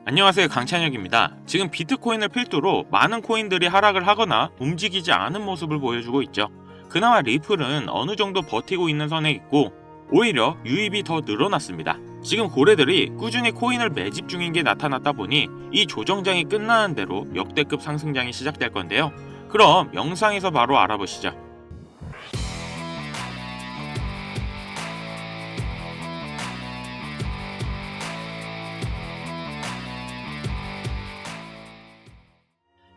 안녕하세요, 강찬혁입니다. 지금 비트코인을 필두로 많은 코인들이 하락을 하거나 움직이지 않은 모습을 보여주고 있죠. 그나마 리플은 어느 정도 버티고 있는 선에 있고 오히려 유입이 더 늘어났습니다. 지금 고래들이 꾸준히 코인을 매집 중인 게 나타났다 보니 이 조정장이 끝나는 대로 역대급 상승장이 시작될 건데요. 그럼 영상에서 바로 알아보시죠.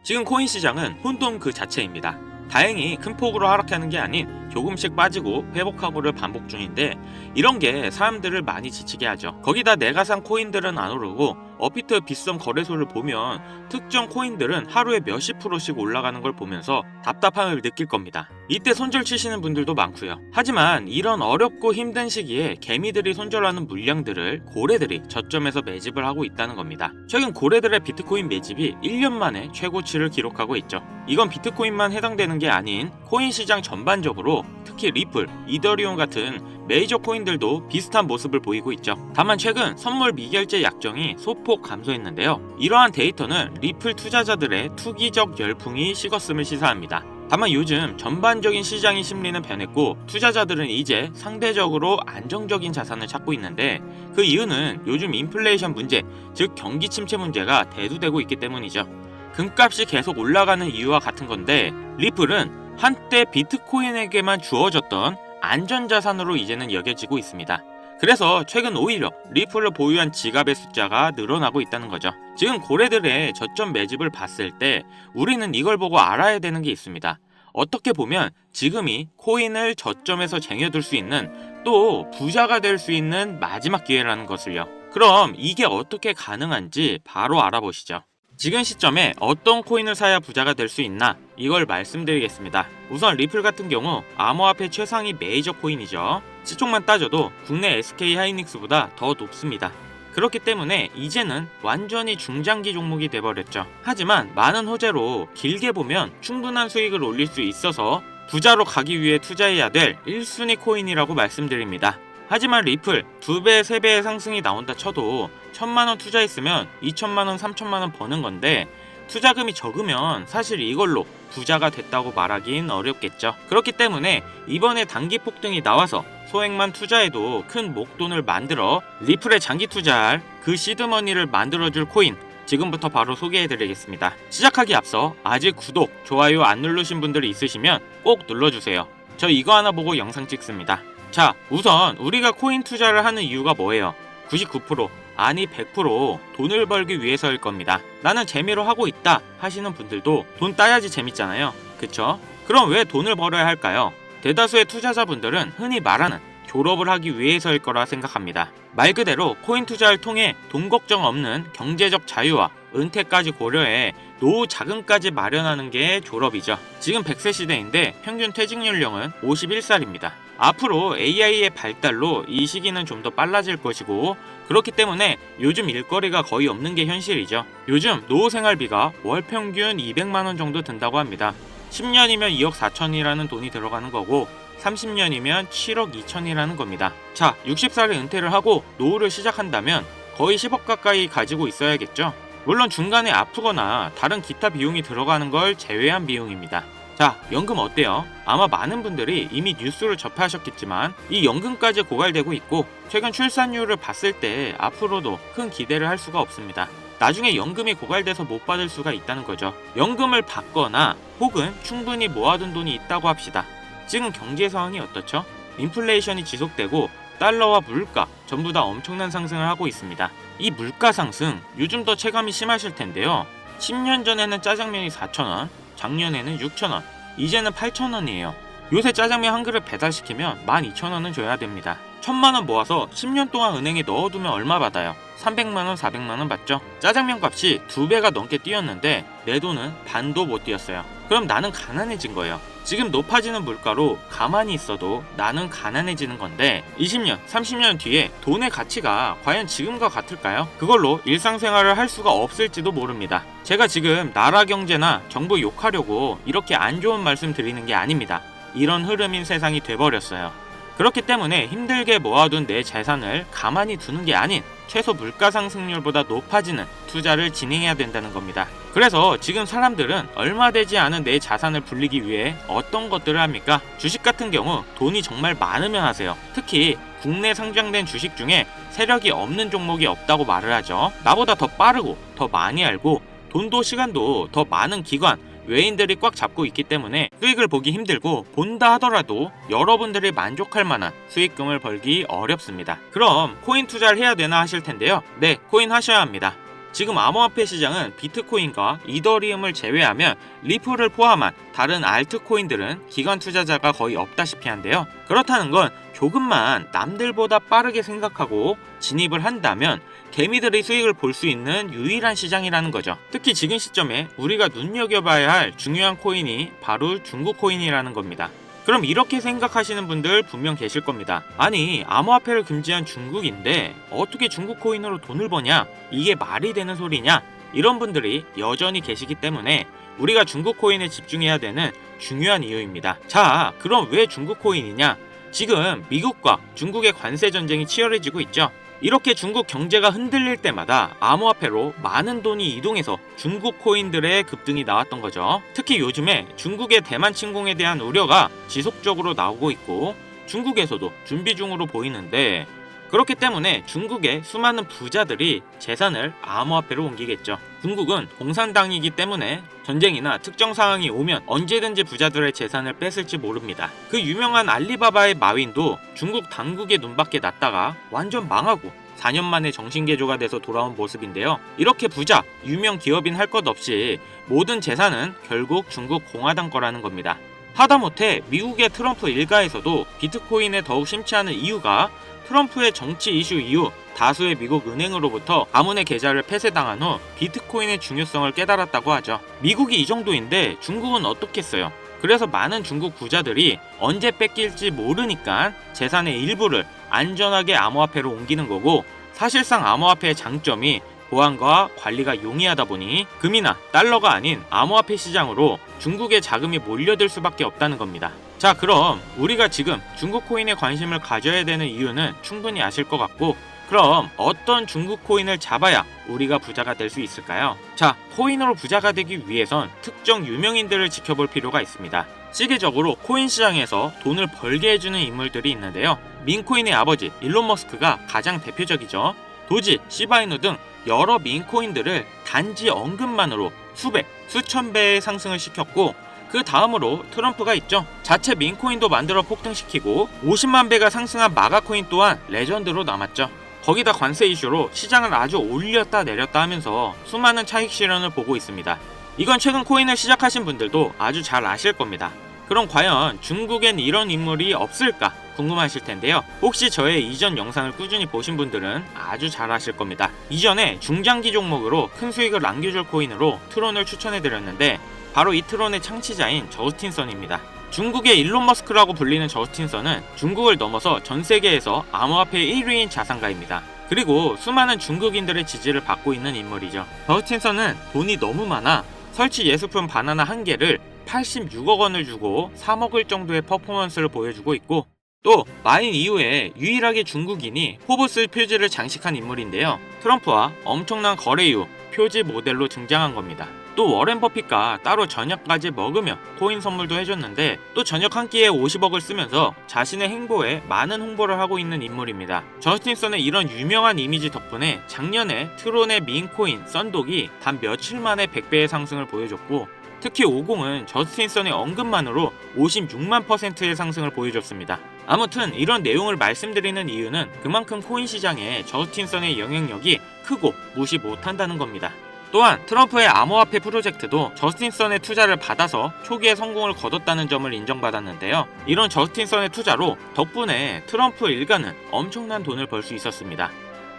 지금 코인 시장은 혼돈 그 자체입니다. 다행히 큰 폭으로 하락하는 게 아닌 조금씩 빠지고 회복하고를 반복 중인데 이런 게 사람들을 많이 지치게 하죠. 거기다 내가 산 코인들은 안 오르고 업비트 빗썸 거래소를 보면 특정 코인들은 하루에 몇십 프로씩 올라가는 걸 보면서 답답함을 느낄 겁니다. 이때 손절 치시는 분들도 많고요. 하지만 이런 어렵고 힘든 시기에 개미들이 손절하는 물량들을 고래들이 저점에서 매집을 하고 있다는 겁니다. 최근 고래들의 비트코인 매집이 1년 만에 최고치를 기록하고 있죠. 이건 비트코인만 해당되는 게 아닌 코인 시장 전반적으로 특히 리플, 이더리움 같은 메이저 코인들도 비슷한 모습을 보이고 있죠. 다만 최근 선물 미결제 약정이 소폭 감소했는데요. 이러한 데이터는 리플 투자자들의 투기적 열풍이 식었음을 시사합니다. 다만 요즘 전반적인 시장의 심리는 변했고 투자자들은 이제 상대적으로 안정적인 자산을 찾고 있는데 그 이유는 요즘 인플레이션 문제, 즉 경기 침체 문제가 대두되고 있기 때문이죠. 금값이 계속 올라가는 이유와 같은 건데 리플은 한때 비트코인에게만 주어졌던 안전자산으로 이제는 여겨지고 있습니다. 그래서 최근 오히려 리플을 보유한 지갑의 숫자가 늘어나고 있다는 거죠. 지금 고래들의 저점 매집을 봤을 때 우리는 이걸 보고 알아야 되는 게 있습니다. 어떻게 보면 지금이 코인을 저점에서 쟁여둘 수 있는 또 부자가 될 수 있는 마지막 기회라는 것을요. 그럼 이게 어떻게 가능한지 바로 알아보시죠. 지금 시점에 어떤 코인을 사야 부자가 될 수 있나 이걸 말씀드리겠습니다. 우선 리플 같은 경우 암호화폐 최상위 메이저 코인이죠. 시총만 따져도 국내 SK 하이닉스보다 더 높습니다. 그렇기 때문에 이제는 완전히 중장기 종목이 돼버렸죠. 하지만 많은 호재로 길게 보면 충분한 수익을 올릴 수 있어서 부자로 가기 위해 투자해야 될 1순위 코인이라고 말씀드립니다. 하지만 리플 2배, 3배의 상승이 나온다 쳐도 1000만원 투자했으면 2000만원, 3000만원 버는 건데 투자금이 적으면 사실 이걸로 부자가 됐다고 말하긴 어렵겠죠. 그렇기 때문에 이번에 단기 폭등이 나와서 소액만 투자해도 큰 목돈을 만들어 리플에 장기 투자할 그 시드머니를 만들어줄 코인 지금부터 바로 소개해드리겠습니다. 시작하기 앞서 아직 구독, 좋아요 안 누르신 분들이 있으시면 꼭 눌러주세요. 저 이거 하나 보고 영상 찍습니다. 자, 우선 우리가 코인 투자를 하는 이유가 뭐예요? 99% 아니 100% 돈을 벌기 위해서일 겁니다. 나는 재미로 하고 있다 하시는 분들도 돈 따야지 재밌잖아요. 그쵸? 그럼 왜 돈을 벌어야 할까요? 대다수의 투자자분들은 흔히 말하는 졸업을 하기 위해서일 거라 생각합니다. 말 그대로 코인 투자를 통해 돈 걱정 없는 경제적 자유와 은퇴까지 고려해 노후 자금까지 마련하는 게 졸업이죠. 지금 100세 시대인데 평균 퇴직 연령은 51살입니다. 앞으로 AI의 발달로 이 시기는 좀 더 빨라질 것이고 그렇기 때문에 요즘 일거리가 거의 없는 게 현실이죠. 요즘 노후 생활비가 월 평균 200만원 정도 든다고 합니다. 10년이면 2억 4천이라는 돈이 들어가는 거고 30년이면 7억 2천이라는 겁니다. 자, 60살에 은퇴를 하고 노후를 시작한다면 거의 10억 가까이 가지고 있어야겠죠. 물론 중간에 아프거나 다른 기타 비용이 들어가는 걸 제외한 비용입니다. 자, 연금 어때요? 아마 많은 분들이 이미 뉴스를 접하셨겠지만 이 연금까지 고갈되고 있고 최근 출산율을 봤을 때 앞으로도 큰 기대를 할 수가 없습니다. 나중에 연금이 고갈돼서 못 받을 수가 있다는 거죠. 연금을 받거나 혹은 충분히 모아둔 돈이 있다고 합시다. 지금 경제 상황이 어떻죠? 인플레이션이 지속되고 달러와 물가 전부 다 엄청난 상승을 하고 있습니다. 이 물가 상승 요즘 더 체감이 심하실 텐데요. 10년 전에는 짜장면이 4,000원, 작년에는 6,000원, 이제는 8,000원이에요. 요새 짜장면 한 그릇 배달시키면 12,000원은 줘야 됩니다. 1000만원 모아서 10년 동안 은행에 넣어두면 얼마 받아요? 300만원, 400만원 받죠? 짜장면 값이 2배가 넘게 뛰었는데 내 돈은 반도 못 뛰었어요. 그럼 나는 가난해진 거예요. 지금 높아지는 물가로 가만히 있어도 나는 가난해지는 건데 20년, 30년 뒤에 돈의 가치가 과연 지금과 같을까요? 그걸로 일상생활을 할 수가 없을지도 모릅니다. 제가 지금 나라 경제나 정부 욕하려고 이렇게 안 좋은 말씀 드리는 게 아닙니다. 이런 흐름인 세상이 돼버렸어요. 그렇기 때문에 힘들게 모아둔 내 재산을 가만히 두는 게 아닌 최소 물가 상승률보다 높아지는 투자를 진행해야 된다는 겁니다. 그래서 지금 사람들은 얼마 되지 않은 내 자산을 불리기 위해 어떤 것들을 합니까? 주식 같은 경우 돈이 정말 많으면 하세요. 특히 국내 상장된 주식 중에 세력이 없는 종목이 없다고 말을 하죠. 나보다 더 빠르고 더 많이 알고 돈도 시간도 더 많은 기관, 외인들이 꽉 잡고 있기 때문에 수익을 보기 힘들고 본다 하더라도 여러분들이 만족할 만한 수익금을 벌기 어렵습니다. 그럼 코인 투자를 해야 되나 하실 텐데요. 네, 코인 하셔야 합니다. 지금 암호화폐 시장은 비트코인과 이더리움을 제외하면 리플을 포함한 다른 알트코인들은 기관 투자자가 거의 없다시피 한데요. 그렇다는 건 조금만 남들보다 빠르게 생각하고 진입을 한다면 개미들이 수익을 볼 수 있는 유일한 시장이라는 거죠. 특히 지금 시점에 우리가 눈여겨봐야 할 중요한 코인이 바로 중국 코인이라는 겁니다. 그럼 이렇게 생각하시는 분들 분명 계실 겁니다. 아니, 암호화폐를 금지한 중국인데 어떻게 중국 코인으로 돈을 버냐? 이게 말이 되는 소리냐? 이런 분들이 여전히 계시기 때문에 우리가 중국 코인에 집중해야 되는 중요한 이유입니다. 자, 그럼 왜 중국 코인이냐? 지금 미국과 중국의 관세 전쟁이 치열해지고 있죠. 이렇게 중국 경제가 흔들릴 때마다 암호화폐로 많은 돈이 이동해서 중국 코인들의 급등이 나왔던 거죠. 특히 요즘에 중국의 대만 침공에 대한 우려가 지속적으로 나오고 있고 중국에서도 준비 중으로 보이는데, 그렇기 때문에 중국의 수많은 부자들이 재산을 암호화폐로 옮기겠죠. 중국은 공산당이기 때문에 전쟁이나 특정 상황이 오면 언제든지 부자들의 재산을 뺏을지 모릅니다. 그 유명한 알리바바의 마윈도 중국 당국의 눈밖에 났다가 완전 망하고 4년 만에 정신개조가 돼서 돌아온 모습인데요. 이렇게 부자, 유명 기업인 할 것 없이 모든 재산은 결국 중국 공화당 거라는 겁니다. 하다못해 미국의 트럼프 일가에서도 비트코인에 더욱 심취하는 이유가 트럼프의 정치 이슈 이후 다수의 미국 은행으로부터 가문의 계좌를 폐쇄당한 후 비트코인의 중요성을 깨달았다고 하죠. 미국이 이 정도인데 중국은 어떻겠어요? 그래서 많은 중국 부자들이 언제 뺏길지 모르니까 재산의 일부를 안전하게 암호화폐로 옮기는 거고, 사실상 암호화폐의 장점이 보안과 관리가 용이하다 보니 금이나 달러가 아닌 암호화폐 시장으로 중국의 자금이 몰려들 수밖에 없다는 겁니다. 자, 그럼 우리가 지금 중국 코인에 관심을 가져야 되는 이유는 충분히 아실 것 같고, 그럼 어떤 중국 코인을 잡아야 우리가 부자가 될 수 있을까요? 자, 코인으로 부자가 되기 위해선 특정 유명인들을 지켜볼 필요가 있습니다. 시기적으로 코인 시장에서 돈을 벌게 해주는 인물들이 있는데요. 민코인의 아버지 일론 머스크가 가장 대표적이죠. 도지, 시바이누 등 여러 민코인들을 단지 언급만으로 수백, 수천 배의 상승을 시켰고, 그 다음으로 트럼프가 있죠. 자체 민코인도 만들어 폭등시키고 50만 배가 상승한 마가코인 또한 레전드로 남았죠. 거기다 관세 이슈로 시장을 아주 올렸다 내렸다 하면서 수많은 차익 실현을 보고 있습니다. 이건 최근 코인을 시작하신 분들도 아주 잘 아실 겁니다. 그럼 과연 중국엔 이런 인물이 없을까 궁금하실 텐데요. 혹시 저의 이전 영상을 꾸준히 보신 분들은 아주 잘 아실 겁니다. 이전에 중장기 종목으로 큰 수익을 남겨줄 코인으로 트론을 추천해드렸는데 바로 이 트론의 창시자인 저스틴 선입니다. 중국의 일론 머스크라고 불리는 저스틴 선은 중국을 넘어서 전 세계에서 암호화폐 1위인 자산가입니다. 그리고 수많은 중국인들의 지지를 받고 있는 인물이죠. 저스틴 선은 돈이 너무 많아 설치 예술품 바나나 한 개를 86억 원을 주고 사 먹을 정도의 퍼포먼스를 보여주고 있고, 또 마인 이후에 유일하게 중국인이 포브스 표지를 장식한 인물인데요. 트럼프와 엄청난 거래 이후 표지 모델로 등장한 겁니다. 또 워렌 버핏과 따로 저녁까지 먹으며 코인 선물도 해줬는데, 또 저녁 한 끼에 50억을 쓰면서 자신의 행보에 많은 홍보를 하고 있는 인물입니다. 저스틴 선의 이런 유명한 이미지 덕분에 작년에 트론의 민코인 썬독이 단 며칠 만에 100배의 상승을 보여줬고, 특히 50은 저스틴 선의 언급만으로 56만%의 상승을 보여줬습니다. 아무튼 이런 내용을 말씀드리는 이유는 그만큼 코인 시장에 저스틴 선의 영향력이 크고 무시 못한다는 겁니다. 또한 트럼프의 암호화폐 프로젝트도 저스틴 선의 투자를 받아서 초기에 성공을 거뒀다는 점을 인정받았는데요. 이런 저스틴 선의 투자로 덕분에 트럼프 일가는 엄청난 돈을 벌 수 있었습니다.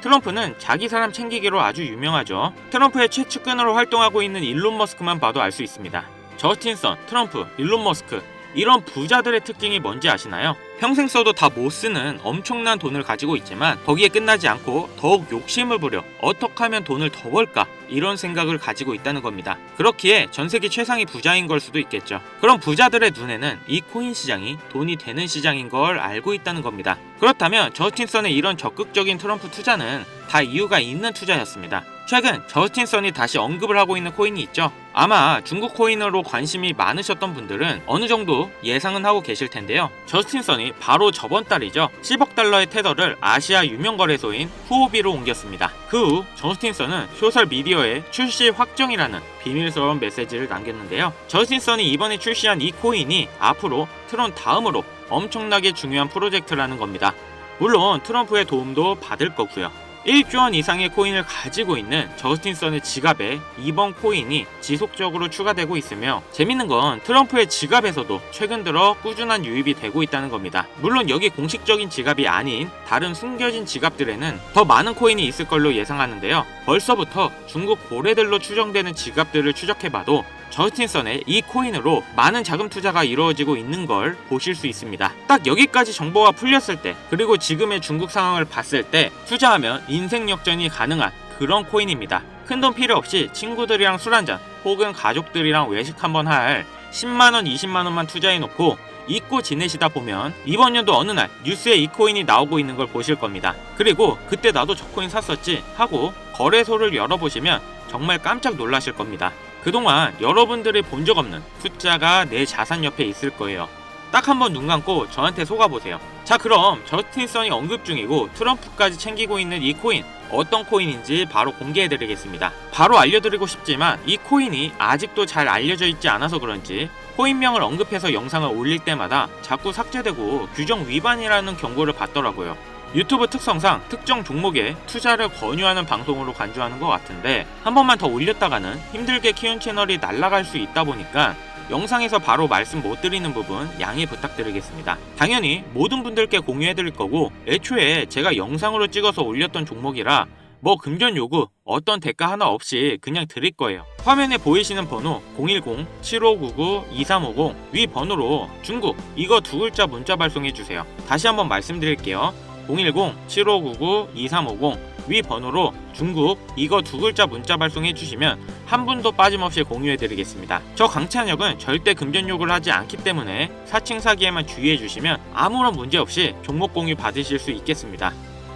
트럼프는 자기 사람 챙기기로 아주 유명하죠. 트럼프의 최측근으로 활동하고 있는 일론 머스크만 봐도 알 수 있습니다. 저스틴 선, 트럼프, 일론 머스크, 이런 부자들의 특징이 뭔지 아시나요? 평생 써도 다 못 쓰는 엄청난 돈을 가지고 있지만 거기에 끝나지 않고 더욱 욕심을 부려 어떻게 하면 돈을 더 벌까 이런 생각을 가지고 있다는 겁니다. 그렇기에 전 세계 최상위 부자인 걸 수도 있겠죠. 그럼 부자들의 눈에는 이 코인 시장이 돈이 되는 시장인 걸 알고 있다는 겁니다. 그렇다면 저스틴 선의 이런 적극적인 트럼프 투자는 다 이유가 있는 투자였습니다. 최근 저스틴 선이 다시 언급을 하고 있는 코인이 있죠. 아마 중국 코인으로 관심이 많으셨던 분들은 어느 정도 예상은 하고 계실 텐데요. 저스틴 선이 바로 저번 달이죠. 10억 달러의 테더를 아시아 유명 거래소인 후오비로 옮겼습니다. 그 후 저스틴 선은 소셜 미디어에 출시 확정이라는 비밀스러운 메시지를 남겼는데요. 저스틴 선이 이번에 출시한 이 코인이 앞으로 트론 다음으로 엄청나게 중요한 프로젝트라는 겁니다. 물론 트럼프의 도움도 받을 거고요. 1조 원 이상의 코인을 가지고 있는 저스틴 선의 지갑에 이번 코인이 지속적으로 추가되고 있으며 재밌는 건 트럼프의 지갑에서도 최근 들어 꾸준한 유입이 되고 있다는 겁니다. 물론 여기 공식적인 지갑이 아닌 다른 숨겨진 지갑들에는 더 많은 코인이 있을 걸로 예상하는데요. 벌써부터 중국 고래들로 추정되는 지갑들을 추적해봐도 저스틴 선의 이 코인으로 많은 자금 투자가 이루어지고 있는 걸 보실 수 있습니다. 딱 여기까지 정보가 풀렸을 때, 그리고 지금의 중국 상황을 봤을 때 투자하면 인생 역전이 가능한 그런 코인입니다. 큰돈 필요 없이 친구들이랑 술 한잔 혹은 가족들이랑 외식 한번 할 10만원, 20만원만 투자해놓고 잊고 지내시다 보면 이번 연도 어느 날 뉴스에 이 코인이 나오고 있는 걸 보실 겁니다. 그리고 그때 나도 저 코인 샀었지 하고 거래소를 열어보시면 정말 깜짝 놀라실 겁니다. 그동안 여러분들이 본 적 없는 숫자가 내 자산 옆에 있을 거예요. 딱 한번 눈 감고 저한테 속아보세요. 자, 그럼 저스틴 선이 언급 중이고 트럼프까지 챙기고 있는 이 코인 어떤 코인인지 바로 공개해드리겠습니다. 바로 알려드리고 싶지만 이 코인이 아직도 잘 알려져 있지 않아서 그런지 코인명을 언급해서 영상을 올릴 때마다 자꾸 삭제되고 규정 위반이라는 경고를 받더라고요. 유튜브 특성상 특정 종목에 투자를 권유하는 방송으로 간주하는 것 같은데 한 번만 더 올렸다가는 힘들게 키운 채널이 날아갈 수 있다 보니까 영상에서 바로 말씀 못 드리는 부분 양해 부탁드리겠습니다. 당연히 모든 분들께 공유해드릴 거고 애초에 제가 영상으로 찍어서 올렸던 종목이라 뭐 금전 요구 어떤 대가 하나 없이 그냥 드릴 거예요. 화면에 보이시는 번호 010-7599-2350 위 번호로 중국 이거 두 글자 문자 발송해주세요. 다시 한번 말씀드릴게요. 010-7599-2350 위 번호로 중국 이거 두 글자 문자 발송해 주시면 한 분도 빠짐없이 공유해 드리겠습니다. 저 강찬혁은 절대 금전 요구를 하지 않기 때문에 사칭 사기에만 주의해 주시면 아무런 문제 없이 종목 공유 받으실 수 있겠습니다.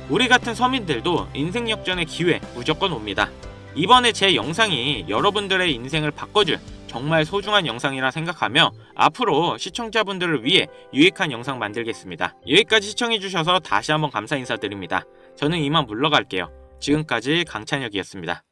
우리 같은 서민들도 인생 역전의 기회 무조건 옵니다. 이번에 제 영상이 여러분들의 인생을 바꿔줄 정말 소중한 영상이라 생각하며 앞으로 시청자분들을 위해 유익한 영상 만들겠습니다. 여기까지 시청해주셔서 다시 한번 감사 인사드립니다. 저는 이만 물러갈게요. 지금까지 강찬혁이었습니다.